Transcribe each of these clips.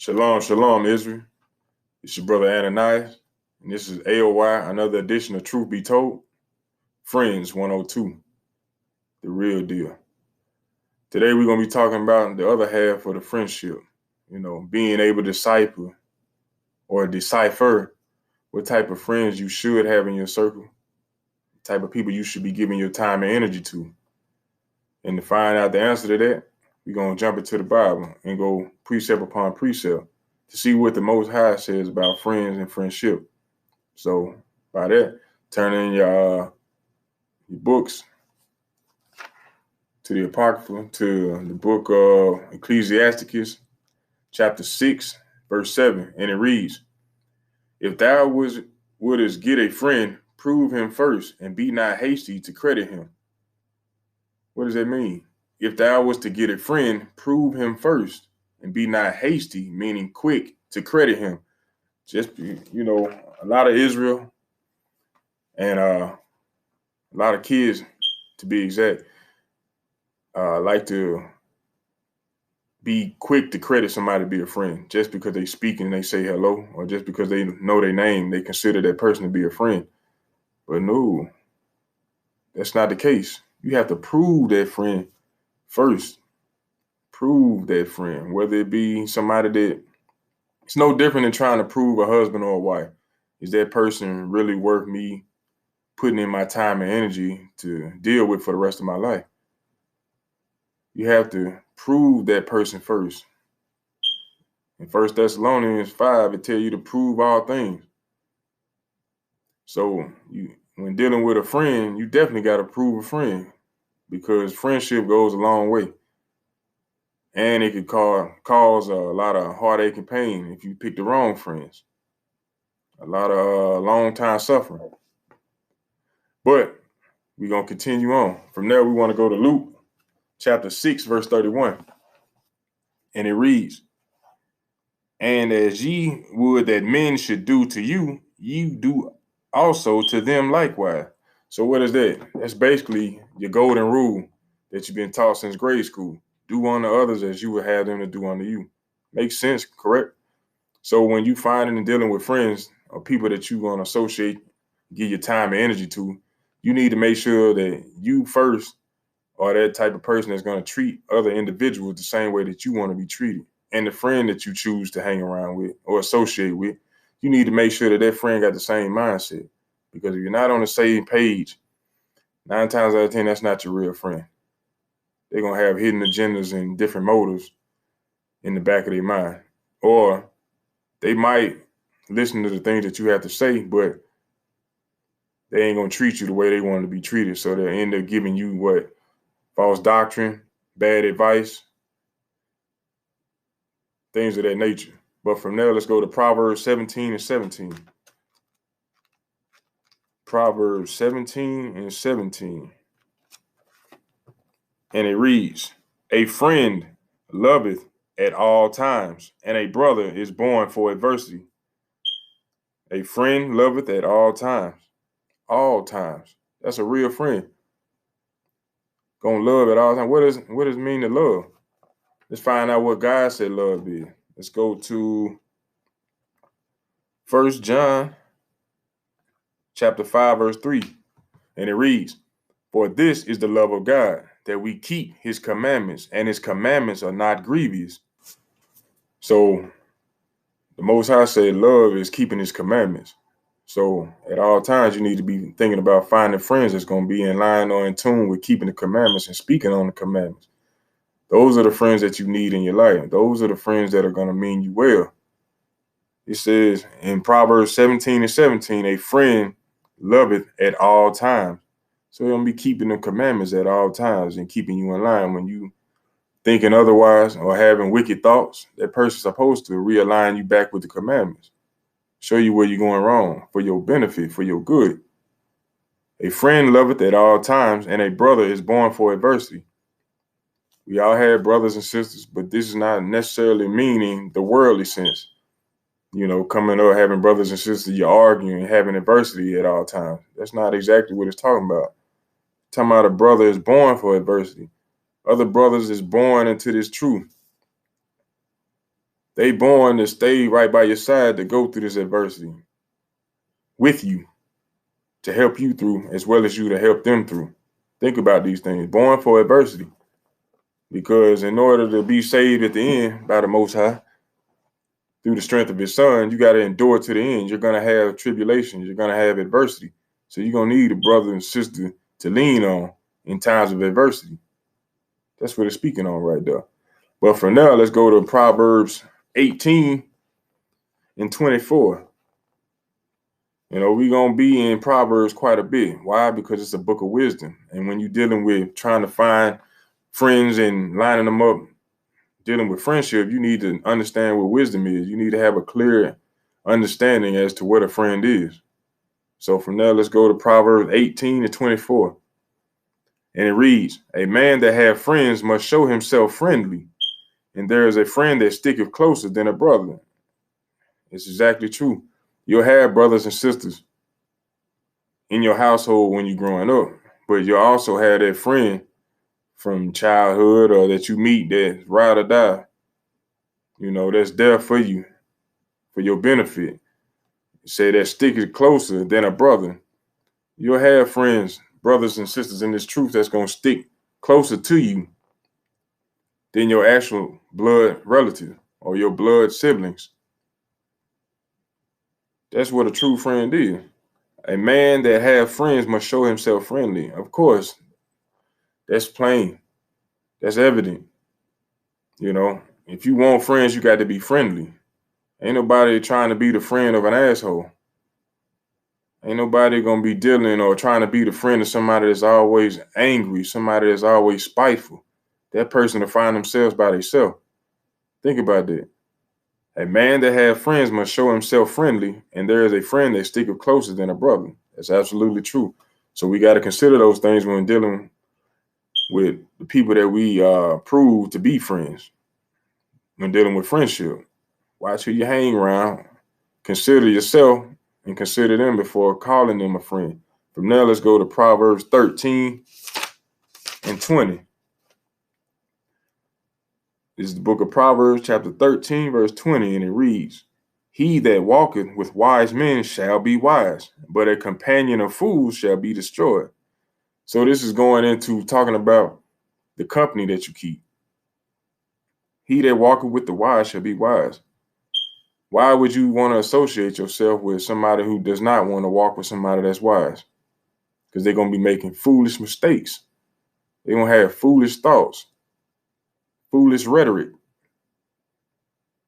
Shalom, shalom, Israel. It's your brother Ananias, and this is A.O.I, another edition of Truth Be Told. Friends 102, the real deal. Today we're going to be talking about the other half of the friendship, being able to decipher or decipher what type of friends you should have in your circle, the type of people you should be giving your time and energy to. And to find out the answer to that, we're going to jump into the Bible and go precept upon precept to see what the Most High says about friends and friendship. So by that, turn in your books to the Apocrypha, to the book of Ecclesiasticus, chapter 6, verse 7, and it reads, "If thou wouldest get a friend, prove him first, and be not hasty to credit him." What does that mean? If thou was to get a friend, prove him first, and be not hasty, meaning quick to credit him. Just, a lot of Israel and a lot of kids, to be exact, like to be quick to credit somebody to be a friend. Just because they speak and they say hello, or just because they know their name, they consider that person to be a friend. But no, that's not the case. You have to prove that friend first. Prove that friend, whether it be somebody that it's no different than trying to prove a husband or a wife. Is that person really worth me putting in my time and energy to deal with for the rest of my life? You have to prove that person first. In 1 Thessalonians 5, it tells you to prove all things. So when dealing with a friend, you definitely got to prove a friend, because friendship goes a long way. And it could cause a lot of heartache and pain if you pick the wrong friends. A lot of long time suffering. But we're going to continue on. From there, we want to go to Luke chapter 6, verse 31. And it reads, "And as ye would that men should do to you, ye do also to them likewise." So what is that? That's basically your golden rule that you've been taught since grade school. Do unto others as you would have them to do unto you. Makes sense, correct? So when you finding and dealing with friends or people that you're going to associate, give your time and energy to, you need to make sure that you first are that type of person that's going to treat other individuals the same way that you want to be treated. And the friend that you choose to hang around with or associate with, you need to make sure that that friend got the same mindset. Because if you're not on the same page, 9 times out of 10, that's not your real friend. They're going to have hidden agendas and different motives in the back of their mind. Or they might listen to the things that you have to say, but they ain't going to treat you the way they want to be treated. So they'll end up giving you false doctrine, bad advice, things of that nature. But from there, let's go to Proverbs 17 and 17. Proverbs 17 and 17. And it reads, "A friend loveth at all times, and a brother is born for adversity." A friend loveth at all times. All times. That's a real friend. Gonna love at all times. What does it mean to love? Let's find out what God said love is. Let's go to 1 John chapter 5, verse 3. And it reads, "For this is the love of God, that we keep his commandments, and his commandments are not grievous." So the Most High said love is keeping his commandments. So at all times, you need to be thinking about finding friends that's going to be in line or in tune with keeping the commandments and speaking on the commandments. Those are the friends that you need in your life. Those are the friends that are going to mean you well. It says in Proverbs 17 and 17, "A friend loveth at all times." So he'll be keeping the commandments at all times and keeping you in line. When you thinking otherwise or having wicked thoughts, that person's supposed to realign you back with the commandments. Show you where you're going wrong for your benefit, for your good. "A friend loveth at all times, and a brother is born for adversity." We all have brothers and sisters, but this is not necessarily meaning the worldly sense. Coming up, having brothers and sisters, you're arguing, having adversity at all times. That's not exactly what it's talking about. It's talking about a brother is born for adversity. Other brothers is born into this truth. They born to stay right by your side to go through this adversity with you, to help you through, as well as you to help them through. Think about these things. Born for adversity. Because in order to be saved at the end by the Most High, through the strength of his son, you got to endure to the end. You're going to have tribulations. You're going to have adversity. So you're going to need a brother and sister to lean on in times of adversity. That's what it's speaking on right there. But for now, let's go to Proverbs 18 and 24. You know, we're going to be in Proverbs quite a bit. Why? Because it's a book of wisdom. And when you're dealing with trying to find friends and lining them up, dealing with friendship, you need to understand what wisdom is. You need to have a clear understanding as to what a friend is. So from there, let's go to Proverbs 18 and 24. And it reads, a man that have friends must show himself friendly, and there is a friend that sticketh closer than a brother. It's exactly true. You'll have brothers and sisters in your household when you're growing up, but you'll also have that friend from childhood or that you meet that's ride or die. You know, that's there for you, for your benefit. Say that sticketh closer than a brother. You'll have friends, brothers and sisters in this truth that's going to stick closer to you than your actual blood relative or your blood siblings. That's what a true friend is. A man that have friends must show himself friendly. Of course, that's plain. That's evident. You know, if you want friends, you got to be friendly. Ain't nobody trying to be the friend of an asshole. Ain't nobody going to be dealing or trying to be the friend of somebody that's always angry, somebody that's always spiteful. That person will find themselves by themselves. Think about that. A man that have friends must show himself friendly, and there is a friend that sticketh closer than a brother. That's absolutely true. So we got to consider those things when dealing with the people that we prove to be friends. When dealing with friendship, watch who you hang around. Consider yourself and consider them before calling them a friend. From there, let's go to Proverbs 13 and 20. This is the book of Proverbs, chapter 13, verse 20, and it reads, he that walketh with wise men shall be wise, but a companion of fools shall be destroyed. So this is going into talking about the company that you keep. He that walketh with the wise shall be wise. Why would you want to associate yourself with somebody who does not want to walk with somebody that's wise? Because they're going to be making foolish mistakes. They're going to have foolish thoughts, foolish rhetoric.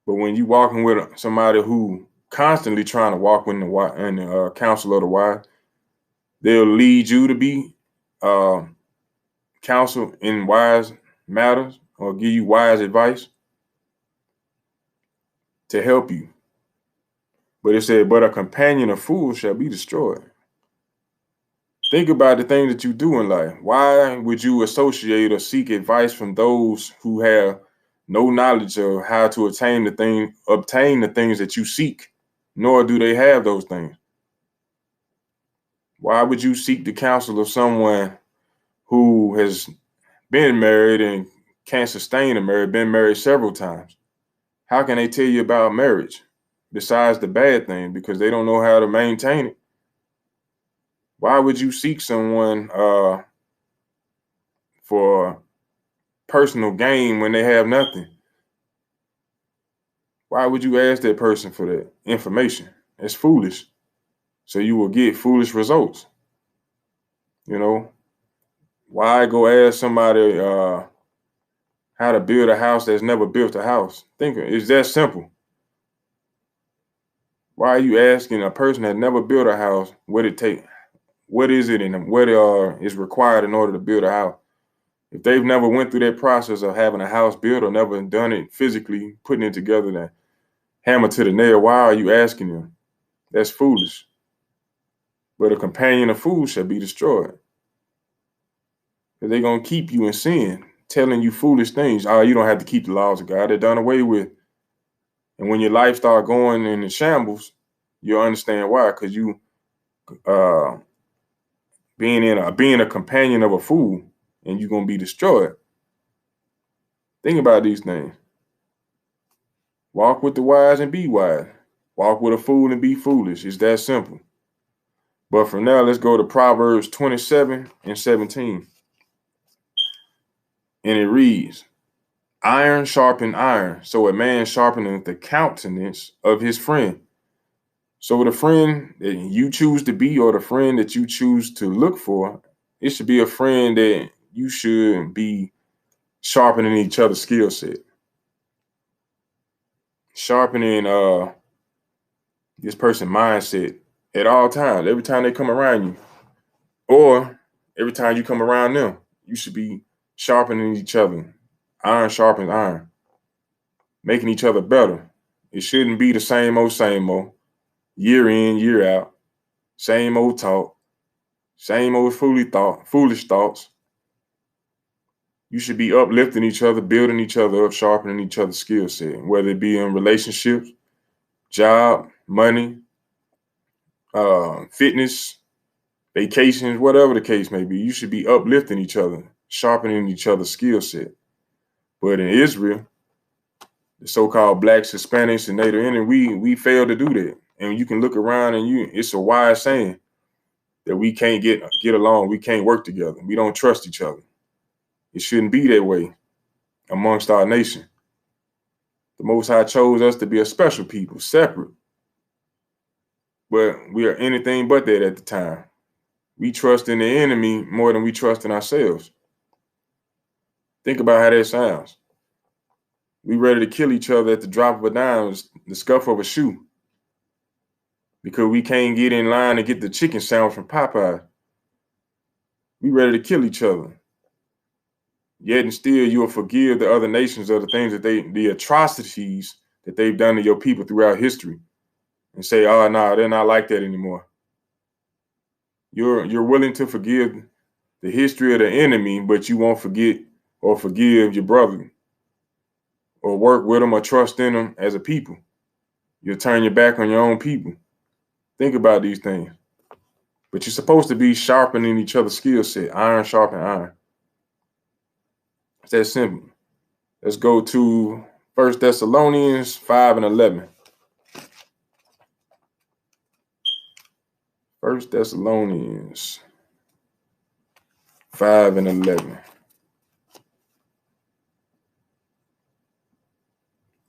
But when you walking with somebody who constantly trying to walk in the counsel of the wise, they'll lead you to be counsel in wise matters or give you wise advice to help you. But it said, but a companion of fools shall be destroyed. Think about the things that you do in life. Why would you associate or seek advice from those who have no knowledge of how to obtain the things that you seek, nor do they have those things? Why would you seek the counsel of someone who has been married and can't sustain a marriage, been married several times? How can they tell you about marriage besides the bad thing? Because they don't know how to maintain it. Why would you seek someone for personal gain when they have nothing? Why would you ask that person for that information? It's foolish. So you will get foolish results. You know, why go ask somebody how to build a house that's never built a house? Think it's that simple. Why are you asking a person that never built a house what it takes? What is it and what is required in order to build a house? If they've never went through that process of having a house built or never done it physically, putting it together, that hammer to the nail, why are you asking them? That's foolish. But a companion of fools shall be destroyed. Because they're going to keep you in sin, telling you foolish things. Oh, you don't have to keep the laws of God. They're done away with. And when your life start going in the shambles, you'll understand why. Because you being a companion of a fool, and you're going to be destroyed. Think about these things. Walk with the wise and be wise. Walk with a fool and be foolish. It's that simple. But from now, let's go to Proverbs 27 and 17. And it reads, iron sharpen iron, so a man sharpeneth the countenance of his friend. So the friend that you choose to be, or the friend that you choose to look for, it should be a friend that you should be sharpening each other's skill set. Sharpening this person's mindset at all times, every time they come around you, or every time you come around them, you should be sharpening each other. Iron sharpens iron, making each other better. It shouldn't be the same old, year in, year out, same old talk, same old foolish thoughts. You should be uplifting each other, building each other up, sharpening each other's skill set, whether it be in relationships, job, money, fitness, vacations, whatever the case may be. You should be uplifting each other, sharpening each other's skill set. But in Israel, the so-called blacks, Hispanics, and Native Indian, we fail to do that. And you can look around and it's a wise saying that we can't get along, we can't work together, we don't trust each other. It shouldn't be that way amongst our nation. The Most High chose us to be a special people, separate. But we are anything but that at the time. We trust in the enemy more than we trust in ourselves. Think about how that sounds. We ready to kill each other at the drop of a dime, the scuff of a shoe, because we can't get in line to get the chicken sandwich from Popeye. We ready to kill each other. Yet and still you will forgive the other nations of the things that the atrocities that they've done to your people throughout history, and say, oh, no, they're not like that anymore. You're willing to forgive the history of the enemy, but you won't forget or forgive your brother or work with them or trust in them as a people. You'll turn your back on your own people. Think about these things. But you're supposed to be sharpening each other's skill set, iron sharpen iron. It's that simple. Let's go to 1 Thessalonians 5 and 11. 1 Thessalonians 5 and 11.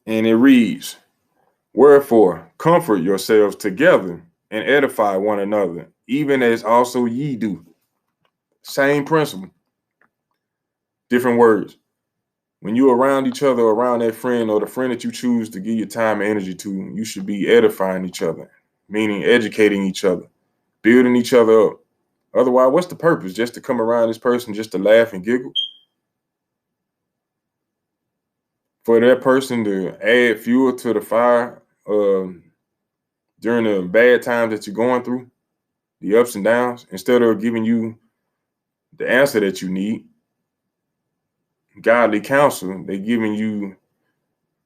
And it reads, wherefore, comfort yourselves together and edify one another, even as also ye do. Same principle, different words. When you're around each other, around that friend or the friend that you choose to give your time and energy to, you should be edifying each other, meaning educating each other, building each other up. Otherwise, what's the purpose? Just to come around this person just to laugh and giggle? For that person to add fuel to the fire during the bad times that you're going through, the ups and downs, instead of giving you the answer that you need, godly counsel, they're giving you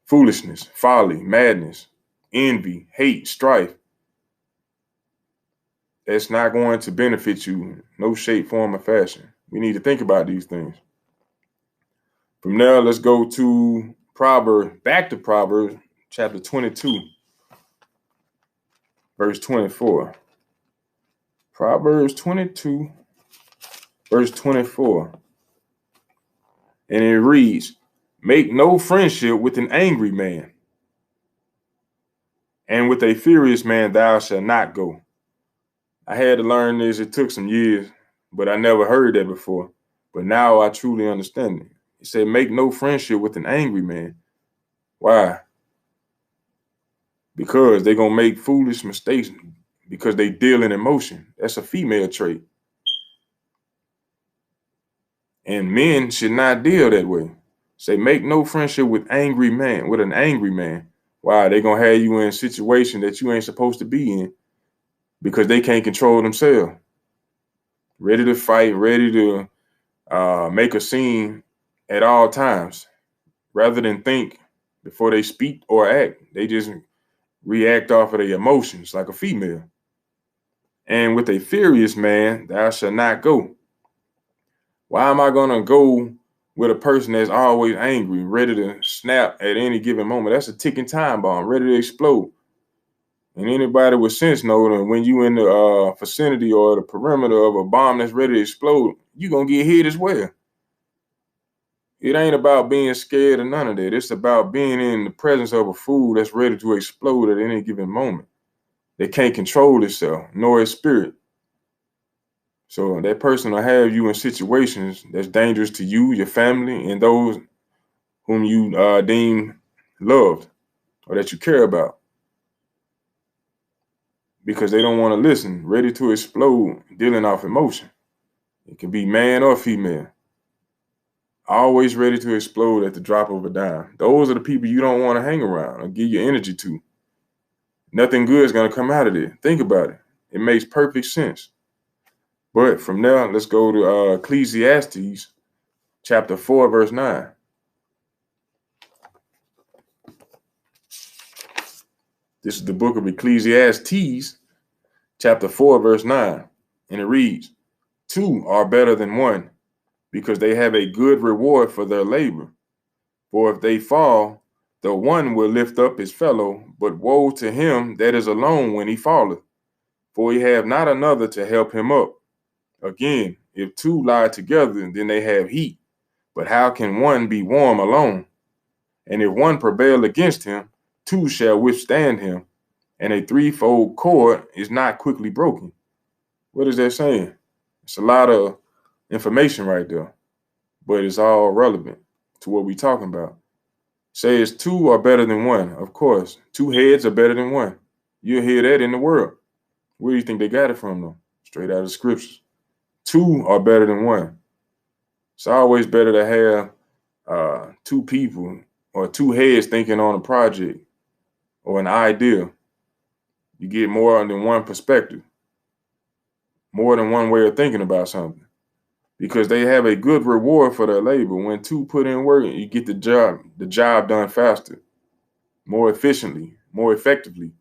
foolishness, folly, madness, envy, hate, strife. That's not going to benefit you in no shape, form, or fashion. We need to think about these things. From there, let's go to back to Proverbs chapter 22, verse 24. Proverbs 22, verse 24. And it reads, make no friendship with an angry man, and with a furious man thou shalt not go. I had to learn this. It took some years, but I never heard that before. But now I truly understand it. It said, make no friendship with an angry man. Why? Because they're going to make foolish mistakes because they deal in emotion. That's a female trait. And men should not deal that way. Say, make no friendship with an angry man. Why? They're going to have you in a situation that you ain't supposed to be in because they can't control themselves. Ready to fight, ready to make a scene at all times. Rather than think before they speak or act, they just react off of their emotions like a female. And with a furious man, thou shalt not go. Why am I going to go with a person that's always angry, ready to snap at any given moment. That's a ticking time bomb, ready to explode. And anybody with sense know that when you in the vicinity or the perimeter of a bomb that's ready to explode, you're going to get hit as well. It ain't about being scared or none of that. It's about being in the presence of a fool that's ready to explode at any given moment. They can't control itself, nor its spirit. So that person will have you in situations that's dangerous to you, your family, and those whom you deem loved or that you care about, because they don't want to listen, ready to explode, dealing off emotion. It can be man or female. Always ready to explode at the drop of a dime. Those are the people you don't want to hang around or give your energy to. Nothing good is going to come out of it. Think about it. It makes perfect sense. But from there, let's go to Ecclesiastes chapter 4, verse 9. This is the book of Ecclesiastes, chapter 4, verse 9. And it reads, 2 are better than 1, because they have a good reward for their labor. For if they fall, the one will lift up his fellow, but woe to him that is alone when he falleth, for he have not another to help him up. Again, if 2 lie together, then they have heat. But how can one be warm alone? And if one prevail against him, 2 shall withstand him, and a threefold cord is not quickly broken. What is that saying? It's a lot of information right there, but it's all relevant to what we're talking about. Says 2 are better than 1. Of course, 2 heads are better than 1. You'll hear that in the world. Where do you think they got it from, though? Straight out of the scriptures. 2 are better than 1. It's always better to have 2 people or 2 heads thinking on a project or an idea. You get more than one perspective, more than one way of thinking about something, because they have a good reward for their labor. When 2 put in work, you get the job done faster, more efficiently, more effectively.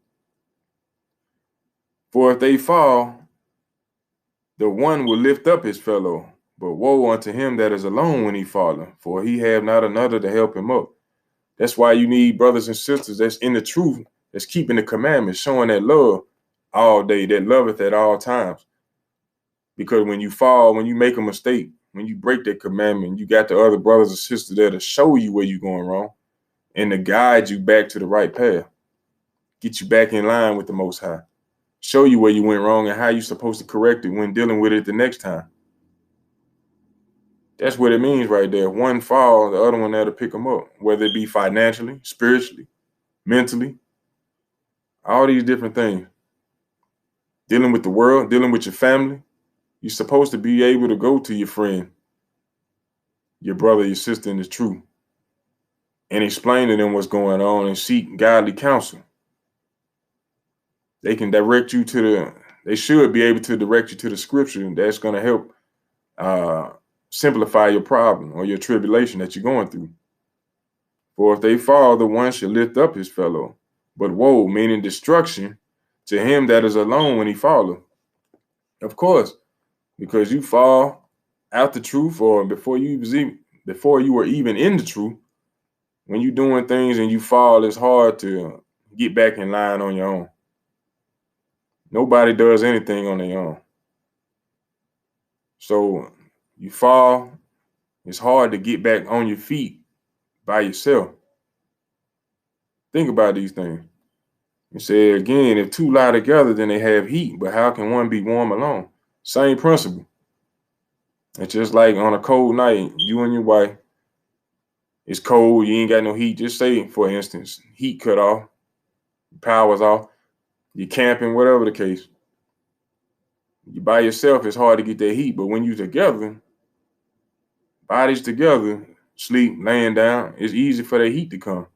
For if they fall, the one will lift up his fellow, but woe unto him that is alone when he falleth, for he have not another to help him up. That's why you need brothers and sisters that's in the truth, that's keeping the commandments, showing that love all day, that loveth at all times. Because when you fall, when you make a mistake, when you break that commandment, you got the other brothers and sisters there to show you where you're going wrong and to guide you back to the right path, get you back in line with the Most High, show you where you went wrong and how you're supposed to correct it when dealing with it the next time. That's what it means right there. One fall, the other one there to pick them up, whether it be financially, spiritually, mentally, all these different things. Dealing with the world, dealing with your family. You're supposed to be able to go to your friend, your brother, your sister in the truth, and explain to them what's going on and seek godly counsel. They can direct you they should be able to direct you to the scripture that's going to help simplify your problem or your tribulation that you're going through. For if they fall, the one should lift up his fellow, but woe, meaning destruction, to him that is alone when he falleth. Of course, because you fall out the truth, or before you were even in the truth, when you're doing things and you fall, it's hard to get back in line on your own. Nobody does anything on their own. So you fall, it's hard to get back on your feet by yourself. Think about these things. It said again, if 2 lie together, then they have heat, but how can one be warm alone? Same principle. It's just like on a cold night, you and your wife, it's cold, you ain't got no heat. Just say, for instance, heat cut off, power's off, you're camping, whatever the case. You by yourself, it's hard to get that heat, but when you're together, bodies together, sleep, laying down, it's easy for that heat to come.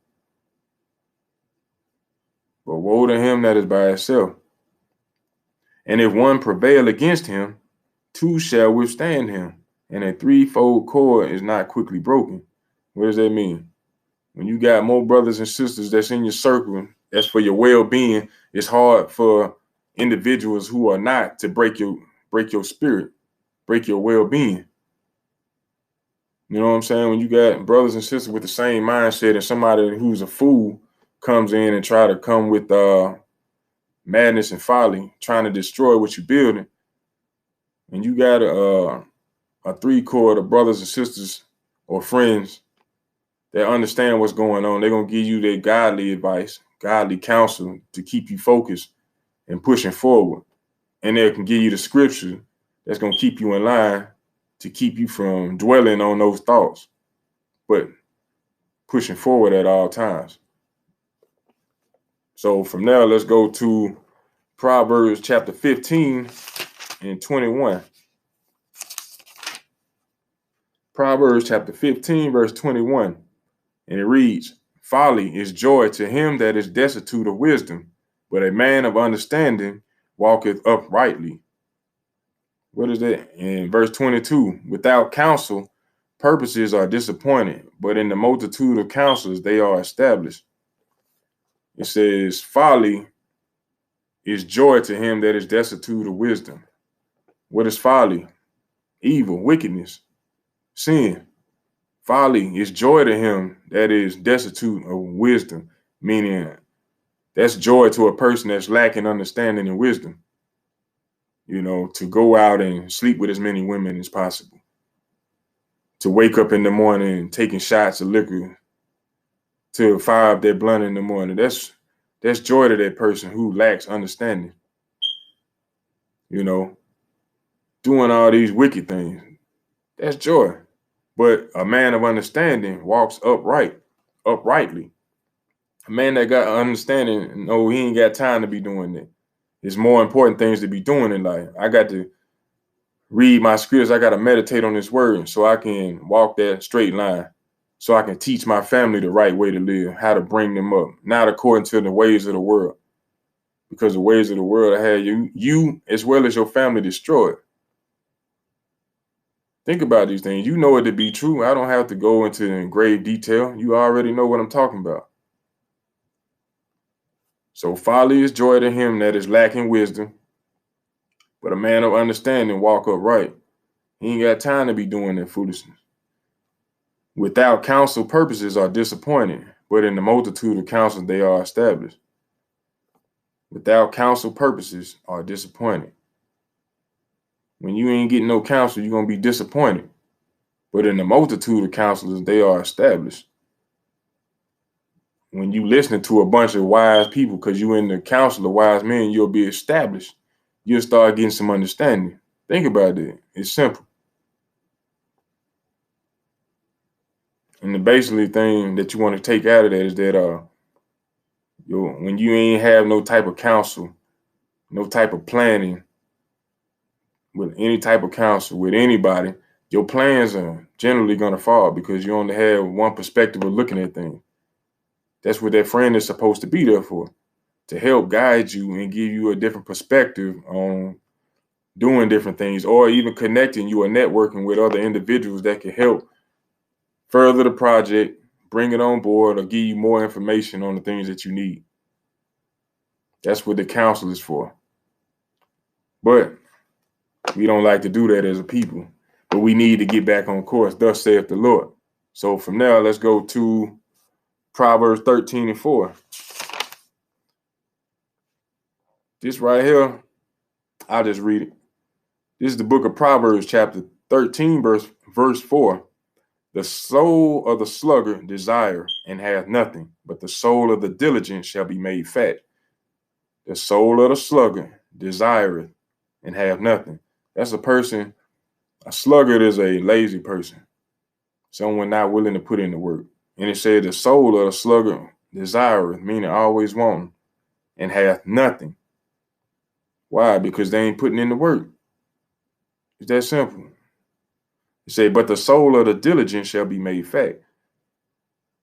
But woe to him that is by himself. And if one prevail against him, 2 shall withstand him, and a threefold cord is not quickly broken. What does that mean? When you got more brothers and sisters that's in your circle, that's for your well-being, it's hard for individuals who are not to break your spirit, break your well-being. You know what I'm saying? When you got brothers and sisters with the same mindset and somebody who's a fool comes in and try to come with madness and folly, trying to destroy what you're building, and you got a three-chord of brothers and sisters or friends that understand what's going on, they're going to give you their godly advice, godly counsel to keep you focused and pushing forward. And they can give you the scripture that's going to keep you in line to keep you from dwelling on those thoughts, but pushing forward at all times. So from there, let's go to Proverbs chapter 15 and 21. Proverbs chapter 15, verse 21. And it reads, "Folly is joy to him that is destitute of wisdom, but a man of understanding walketh uprightly." What is that? In verse 22, "Without counsel, purposes are disappointed, but in the multitude of counsels they are established." It says, folly is joy to him that is destitute of wisdom. What is folly? Evil, wickedness, sin. Folly is joy to him that is destitute of wisdom, meaning that's joy to a person that's lacking understanding and wisdom. You know, to go out and sleep with as many women as possible, to wake up in the morning taking shots of liquor, to fire up their blunt in the morning. That's joy to that person who lacks understanding. You know, doing all these wicked things, that's joy. But a man of understanding walks uprightly. A man that got understanding, no, he ain't got time to be doing that. There's more important things to be doing in life. I got to read my scripts. I got to meditate on this word so I can walk that straight line, so I can teach my family the right way to live, how to bring them up, not according to the ways of the world, because the ways of the world have you as well as your family destroyed. Think about these things. You know it to be true. I don't have to go into grave detail. You already know what I'm talking about. So folly is joy to him that is lacking wisdom, but a man of understanding walk upright. He ain't got time to be doing that foolishness. Without counsel, purposes are disappointed, but in the multitude of counsels they are established. Without counsel, purposes are disappointed. When you ain't getting no counsel, you're going to be disappointed. But in the multitude of counselors, they are established. When you listening to a bunch of wise people, because you in the council of wise men, you'll be established. You'll start getting some understanding. Think about it. It's simple. And the basically thing that you want to take out of that is that when you ain't have no type of counsel, no type of planning with any type of counsel with anybody, your plans are generally going to fall because you only have one perspective of looking at things. That's what that friend is supposed to be there for, to help guide you and give you a different perspective on doing different things, or even connecting you or networking with other individuals that can help further the project, bring it on board, or give you more information on the things that you need. That's what the counsel is for. But we don't like to do that as a people. But we need to get back on course. Thus saith the Lord. So from there, let's go to Proverbs 13 and 4. This right here, I'll just read it. This is the book of Proverbs, chapter 13, verse 4. "The soul of the sluggard desire and hath nothing, but the soul of the diligent shall be made fat." The soul of the sluggard desireth and have nothing. That's a person. A sluggard is a lazy person, someone not willing to put in the work. And it said the soul of the sluggard desireth, meaning always wanting, and hath nothing. Why? Because they ain't putting in the work. It's that simple. It said, "But the soul of the diligent shall be made fat."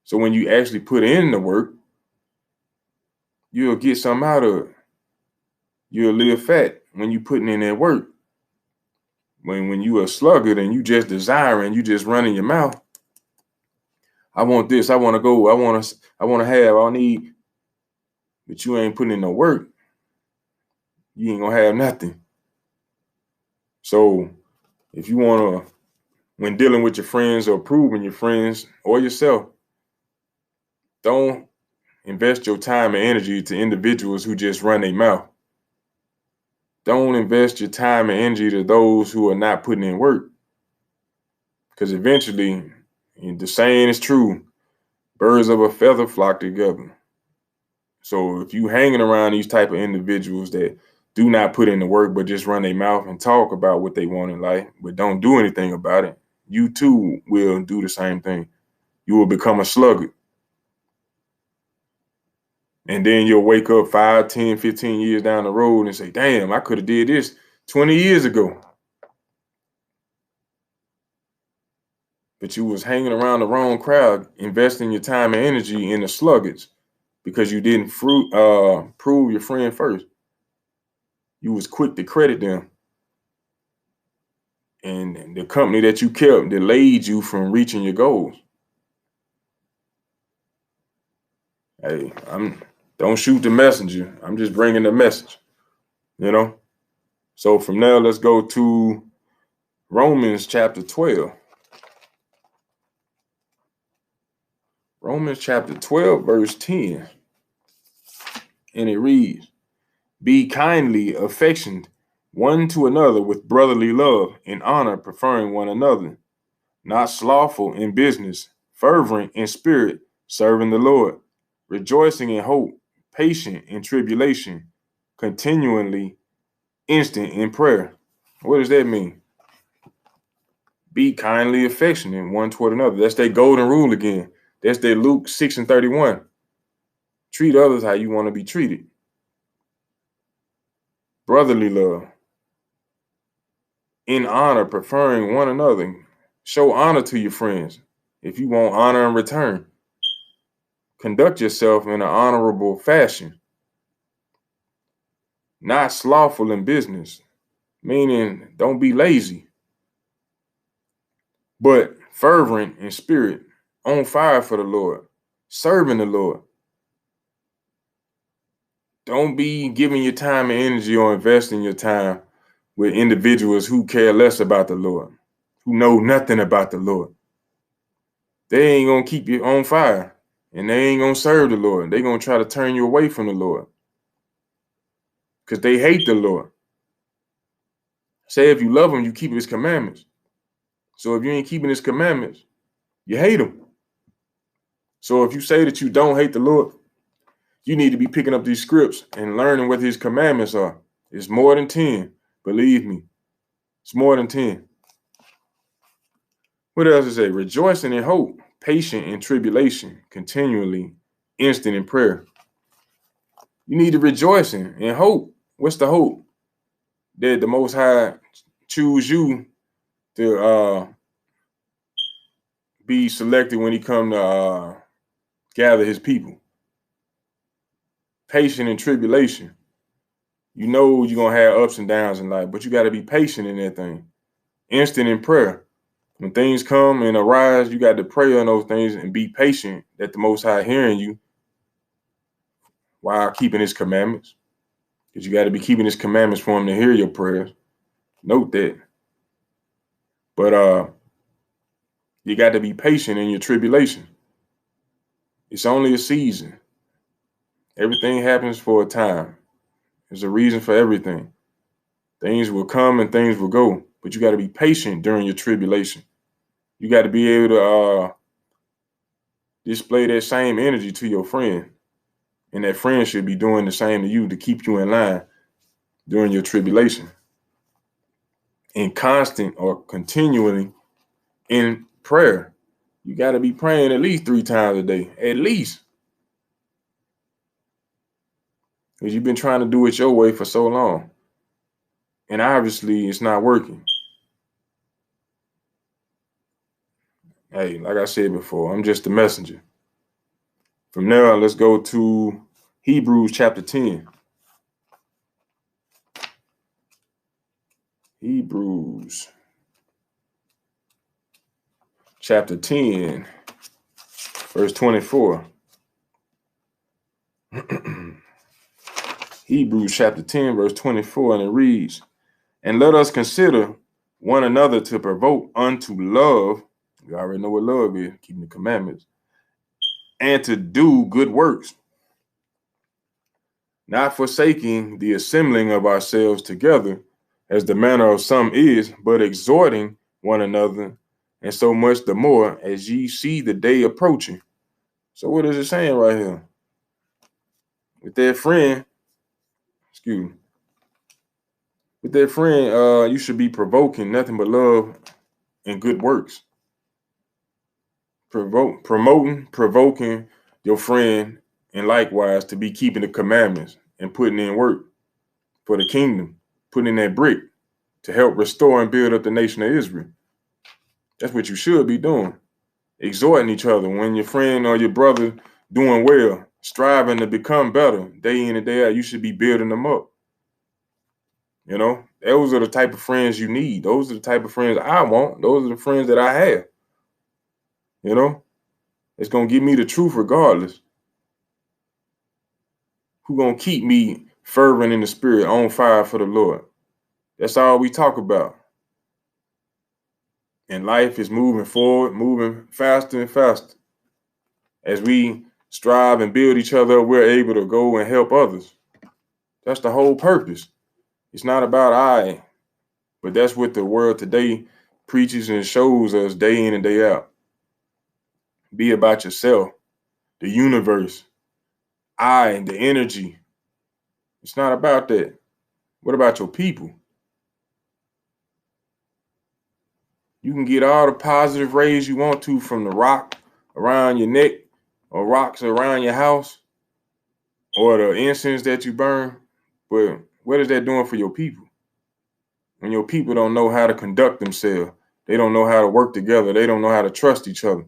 So when you actually put in the work, you'll get something out of it. You'll live fat when you putting in that work. When you a sluggard and you just desiring, you just running your mouth. I want this, I want to go, I want to have, I need, but you ain't putting in no work, you ain't gonna have nothing. So if you want to when dealing with your friends or approving your friends or yourself, don't invest your time and energy to individuals who just run their mouth. Don't invest your time and energy to those who are not putting in work. Because eventually, the saying is true, birds of a feather flock together. So if you hanging around these type of individuals that do not put in the work, but just run their mouth and talk about what they want in life, but don't do anything about it, you too will do the same thing. You will become a sluggard. And then you'll wake up 5, 10, 15 years down the road and say, damn, I could have did this 20 years ago. But you was hanging around the wrong crowd, investing your time and energy in the sluggards because you didn't prove your friend first. You was quick to credit them. And the company that you kept delayed you from reaching your goals. Hey, don't shoot the messenger. I'm just bringing the message, you know? So from there, let's go to Romans chapter 12. Romans chapter 12, verse 10. And it reads, be kindly affectioned one to another with brotherly love and honor, preferring one another, not slothful in business, fervent in spirit, serving the Lord, rejoicing in hope, patient in tribulation, continually instant in prayer. What does that mean? Be kindly affectionate one toward another. That's their golden rule again. That's their Luke 6:31. Treat others how you want to be treated. Brotherly love. In honor, preferring one another. Show honor to your friends if you want honor in return. Conduct yourself in an honorable fashion. Not slothful in business, meaning don't be lazy, but fervent in spirit, on fire for the Lord, serving the Lord. Don't be giving your time and energy or investing your time with individuals who care less about the Lord, who know nothing about the Lord. They ain't going to keep you on fire, and they ain't going to serve the Lord. They're going to try to turn you away from the Lord because they hate the Lord. Say if you love him, you keep his commandments. So if you ain't keeping his commandments, you hate him. So if you say that you don't hate the Lord, you need to be picking up these scripts and learning what his commandments are. It's more than 10. Believe me, it's more than 10. What else does it say? Rejoicing in hope, patient in tribulation, continually instant in prayer. You need to rejoice in hope. What's the hope? That the Most High choose you to be selected when he come to gather his people. Patient in tribulation. You know you're going to have ups and downs in life, but you got to be patient in that thing. Instant in prayer. When things come and arise, you got to pray on those things and be patient that the Most High hearing you while keeping his commandments. Because you got to be keeping his commandments for him to hear your prayers. Note that. But you got to be patient in your tribulation. It's only a season. Everything happens for a time. There's a reason for everything. Things will come and things will go, but you got to be patient during your tribulation. You got to be able to display that same energy to your friend, and that friend should be doing the same to you to keep you in line during your tribulation. In constant or continually in prayer. You got to be praying at least 3 times a day, at least. Because you've been trying to do it your way for so long. And obviously it's not working. Hey, like I said before, I'm just a messenger. From there, let's go to Hebrews chapter 10. Hebrews chapter 10, verse 24. Hebrews chapter 10, verse 24, and it reads, and let us consider one another to provoke unto love. You already know what love is, keeping the commandments, and to do good works, not forsaking the assembling of ourselves together, as the manner of some is, but exhorting one another, and so much the more as ye see the day approaching. So what is it saying right here? With that friend, you should be provoking nothing but love and good works. Provoking your friend, and likewise to be keeping the commandments and putting in work for the kingdom, putting in that brick to help restore and build up the nation of Israel. That's what you should be doing. Exhorting each other when your friend or your brother doing well, striving to become better day in and day out. You should be building them up. You know, those are the type of friends you need. Those are the type of friends I want. Those are the friends that I have. You know, it's going to give me the truth regardless. Who going to keep me fervent in the spirit, on fire for the Lord? That's all we talk about. And life is moving forward, moving faster and faster. As we strive and build each other up, we're able to go and help others. That's the whole purpose. It's not about I, but that's what the world today preaches and shows us day in and day out. Be about yourself, the universe, I, the energy. It's not about that. What about your people? You can get all the positive rays you want to from the rock around your neck or rocks around your house or the incense that you burn, but what is that doing for your people? When your people don't know how to conduct themselves, they don't know how to work together, they don't know how to trust each other.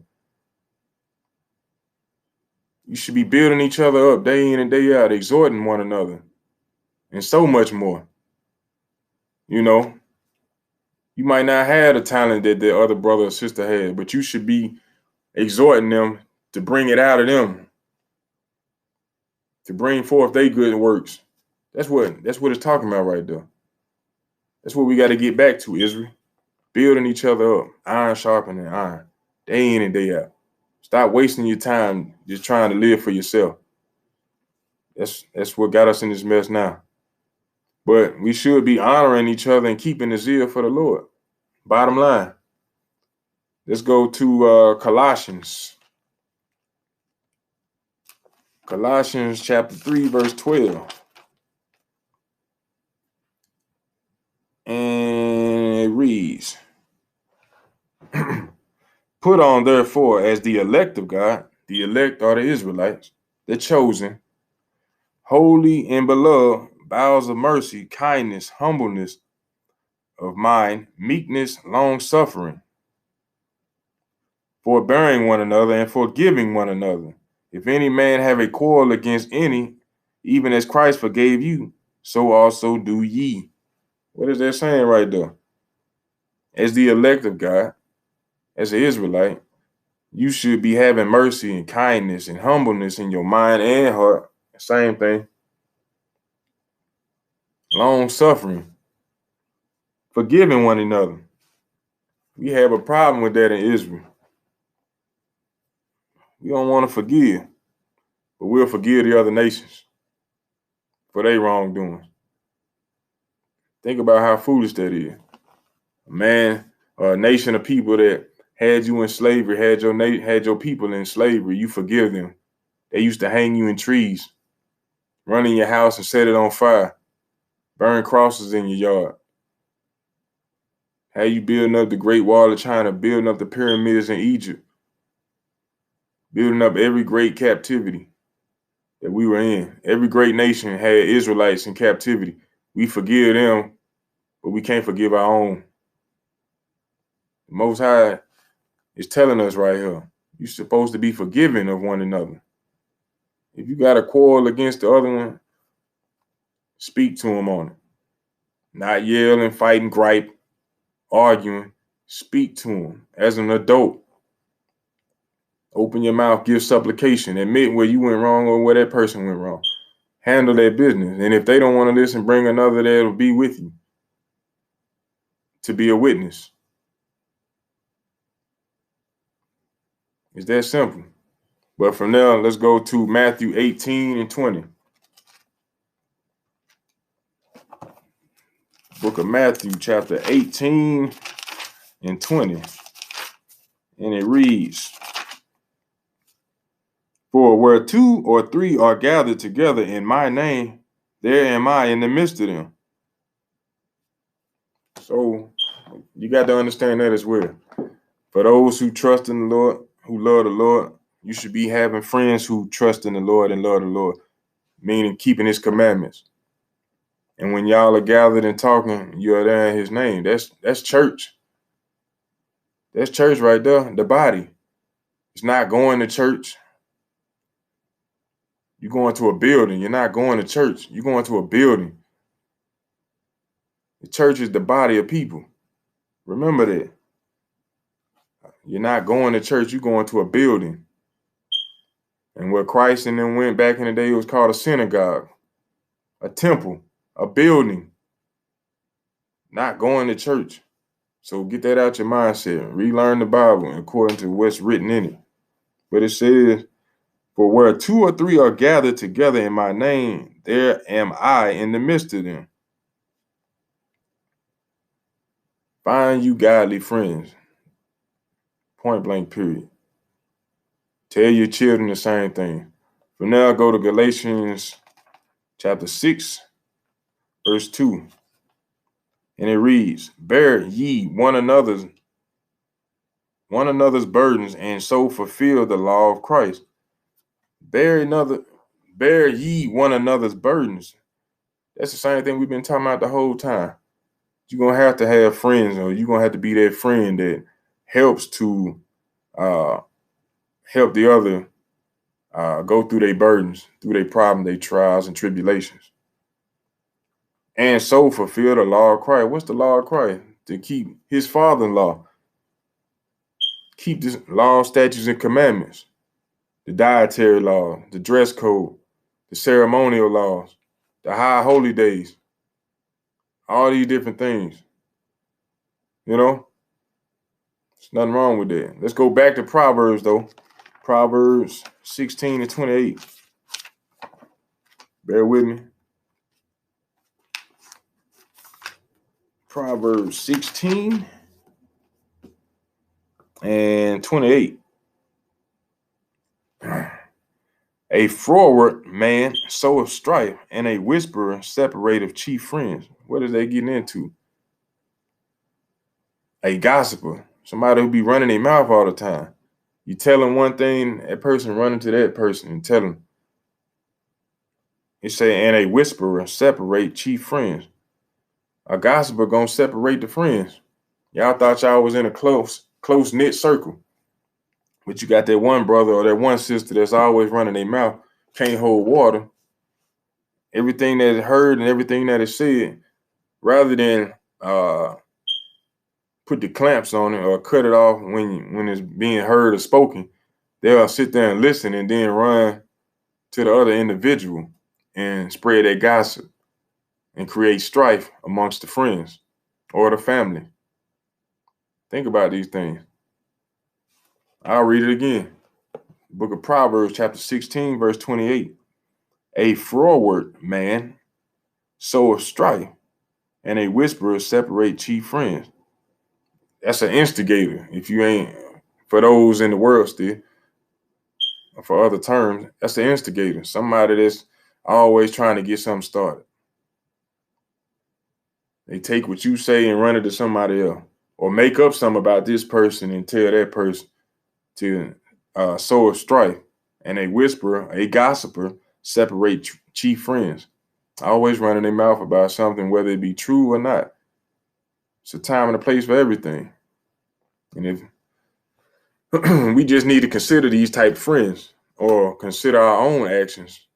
You should be building each other up day in and day out, exhorting one another, and so much more. You know, you might not have the talent that their other brother or sister had, but you should be exhorting them to bring it out of them, to bring forth their good works. That's what it's talking about right there. That's what we got to get back to, Israel. Building each other up, iron sharpening iron, day in and day out. Stop wasting your time just trying to live for yourself. That's what got us in this mess now. But we should be honoring each other and keeping the zeal for the Lord. Bottom line. Let's go to Colossians. Colossians chapter 3, verse 12. And it reads, put on therefore as the elect of God, the elect are the Israelites, the chosen, holy and beloved, bowels of mercy, kindness, humbleness of mind, meekness, long-suffering, forbearing one another and forgiving one another. If any man have a quarrel against any, even as Christ forgave you, so also do ye. What is that saying right there? As the elect of God, as an Israelite, you should be having mercy and kindness and humbleness in your mind and heart. Same thing. Long-suffering, forgiving one another. We have a problem with that in Israel. We don't want to forgive, but we'll forgive the other nations for their wrongdoings. Think about how foolish that is. A nation of people that had you in slavery, had your people in slavery, you forgive them. They used to hang you in trees, run in your house and set it on fire, burn crosses in your yard. How you building up the Great Wall of China, building up the pyramids in Egypt, building up every great captivity that we were in. Every great nation had Israelites in captivity. We forgive them, but we can't forgive our own. The Most High is telling us right here, you're supposed to be forgiving of one another. If you got a quarrel against the other one, speak to him on it. Not yelling, fighting, gripe, arguing. Speak to him as an adult. Open your mouth, give supplication, admit where you went wrong or where that person went wrong. Handle their business. And if they don't want to listen, bring another that'll be with you. to be a witness. It's that simple. But from there, let's go to Matthew 18 and 20. Book of Matthew, chapter 18 and 20. And it reads, "For where 2 or 3 are gathered together in my name, there am I in the midst of them." So you got to understand that as well. For those who trust in the Lord, who love the Lord, you should be having friends who trust in the Lord and love the Lord, meaning keeping his commandments. And when y'all are gathered and talking, you are there in his name. That's church. That's church right there, the body. It's not going to church. You're going to a building. You're not going to church. You're going to a building. The church is the body of people. Remember that. You're not going to church. You're going to a building. And where Christ and them went back in the day, it was called a synagogue, a temple, a building. Not going to church. So get that out your mindset. Relearn the Bible according to what's written in it. But it says, "For where 2 or 3 are gathered together in my name, there am I in the midst of them." Find you godly friends. Point blank, period. Tell your children the same thing. From now, go to Galatians chapter 6, verse 2. And it reads, "Bear ye one another's burdens, and so fulfill the law of Christ." Bear ye one another's burdens. That's the same thing we've been talking about the whole time. You're going to have friends, or you're going to have to be that friend that helps to help the other go through their burdens, through their problems, their trials and tribulations. And so fulfill the law of Christ. What's the law of Christ? To keep his father's law. Keep the law, statutes, and commandments. The dietary law, the dress code, the ceremonial laws, the high holy days. All these different things. You know? There's nothing wrong with that. Let's go back to Proverbs, though. Proverbs 16 and 28. Bear with me. Proverbs 16 and 28. "A froward man soweth strife, and a whisperer separateth chief friends." What is they getting into? A gossiper, somebody who be running their mouth all the time. You tell them one thing, that person running to that person and tell them. It say, "And a whisperer separate chief friends." A gossiper gonna separate the friends. Y'all thought y'all was in a close-knit circle. But you got that one brother or that one sister that's always running their mouth, can't hold water. Everything that is heard and everything that is said, rather than put the clamps on it or cut it off when it's being heard or spoken, they'll sit there and listen and then run to the other individual and spread that gossip and create strife amongst the friends or the family. Think about these things. I'll read it again. Book of Proverbs, chapter 16, verse 28. "A froward man soweth strife, and a whisperer separate chief friends." That's an instigator. If you ain't, for those in the world still, or for other terms, that's an instigator. Somebody that's always trying to get something started. They take what you say and run it to somebody else, or make up something about this person and tell that person to sow a strife. And a whisperer, a gossiper, separate chief friends. Always running their mouth about something, whether it be true or not. It's a time and a place for everything. And if we just need to consider these type of friends, or consider our own actions.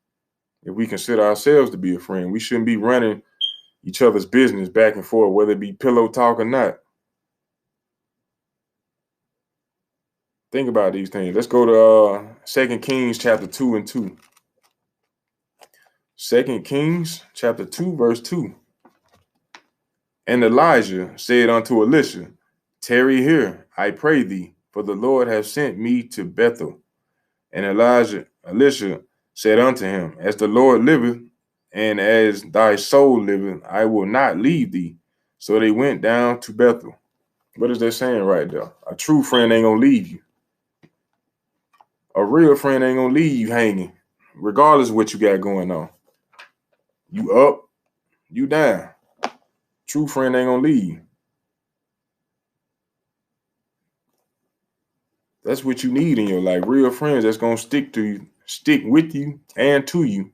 If we consider ourselves to be a friend, we shouldn't be running each other's business back and forth, whether it be pillow talk or not. Think about these things. Let's go to 2 Kings chapter 2 and 2. 2 Kings chapter 2, verse 2. And Elijah said unto Elisha, tarry here, I pray thee, for the Lord hath sent me to Bethel. And Elisha said unto him, as the Lord liveth, and as thy soul liveth, I will not leave thee. So they went down to Bethel. What is that saying right there? A true friend ain't gonna leave you. A real friend ain't gonna leave you hanging, regardless of what you got going on. You up, you down. True friend ain't gonna leave you. That's what you need in your life. Real friends that's gonna stick with you and to you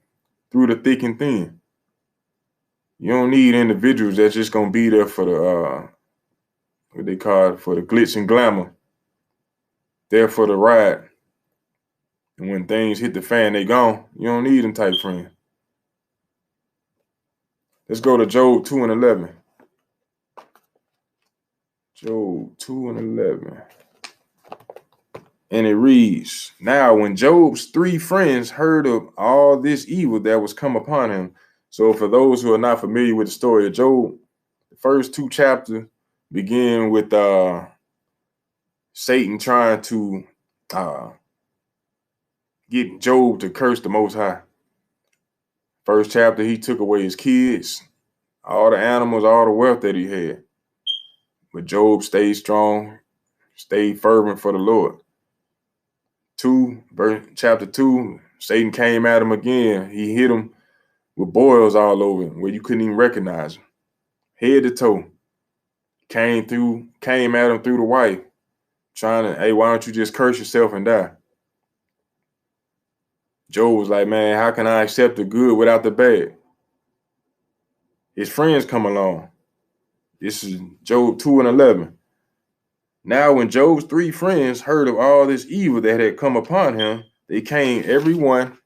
through the thick and thin. You don't need individuals that's just gonna be there for the what they call it, for the glitz and glamour. There for the ride. And when things hit the fan, they gone. You don't need them type friends. Let's go to Job 2 and 11. Job 2 and 11. And it reads, now when Job's 3 friends heard of all this evil that was come upon him. So for those who are not familiar with the story of Job, the first 2 chapters begin with Satan trying to get Job to curse the Most High. First chapter, he took away his kids, all the animals, all the wealth that he had. But Job stayed strong, stayed fervent for the Lord. Chapter 2, Satan came at him again. He hit him with boils all over him where you couldn't even recognize him. Head to toe. Came at him through the wife, trying to, hey, why don't you just curse yourself and die? Job was like, man, how can I accept the good without the bad? His friends come along. This is Job 2 and 11. Now when Job's 3 friends heard of all this evil that had come upon him, they came every one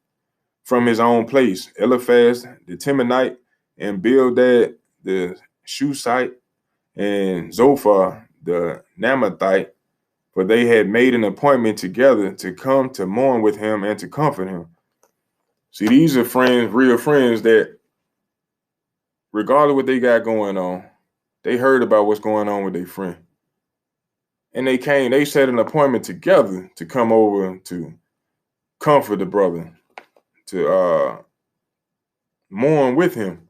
from his own place. Eliphaz the Temanite, and Bildad the Shushite, and Zophar the Naamathite, for they had made an appointment together to come to mourn with him and to comfort him. See, these are friends, real friends, that regardless of what they got going on, they heard about what's going on with their friend. And they set an appointment together to come over to comfort the brother, to mourn with him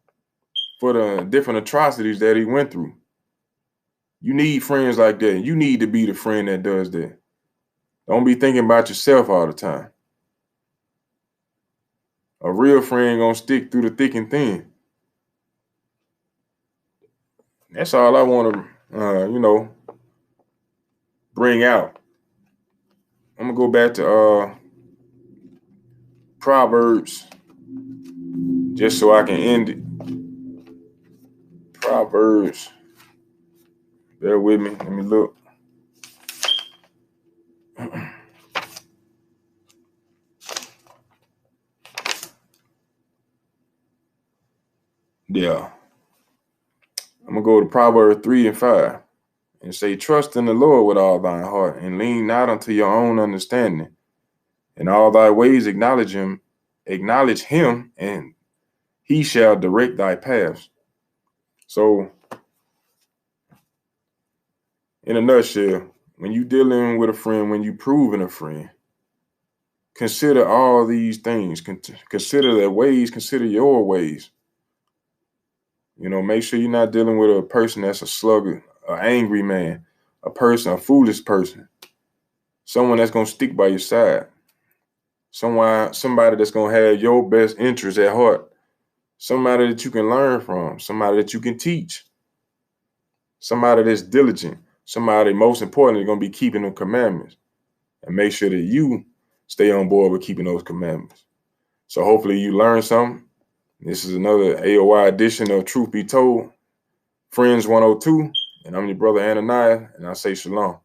for the different atrocities that he went through. You need friends like that. You need to be the friend that does that. Don't be thinking about yourself all the time. A real friend gonna stick through the thick and thin. That's all I want to, bring out. I'm gonna go back to Proverbs, just so I can end it. Proverbs. Bear with me. Let me look. Yeah. I'm gonna go to Proverbs 3 and 5 and say, trust in the Lord with all thine heart, and lean not unto your own understanding. In all thy ways acknowledge him, and he shall direct thy paths. So, in a nutshell, when you dealing with a friend, when you proving a friend, consider all these things. Consider their ways, consider your ways. Make sure you're not dealing with a person that's a sluggard, an angry man, a foolish person, someone that's going to stick by your side, somebody that's going to have your best interests at heart, somebody that you can learn from, somebody that you can teach, somebody that's diligent, somebody, most importantly, going to be keeping the commandments, and make sure that you stay on board with keeping those commandments. So hopefully you learn something. This is another A.O.I edition of Truth Be Told, Friends 102, and I'm your brother Ananias, and I say shalom.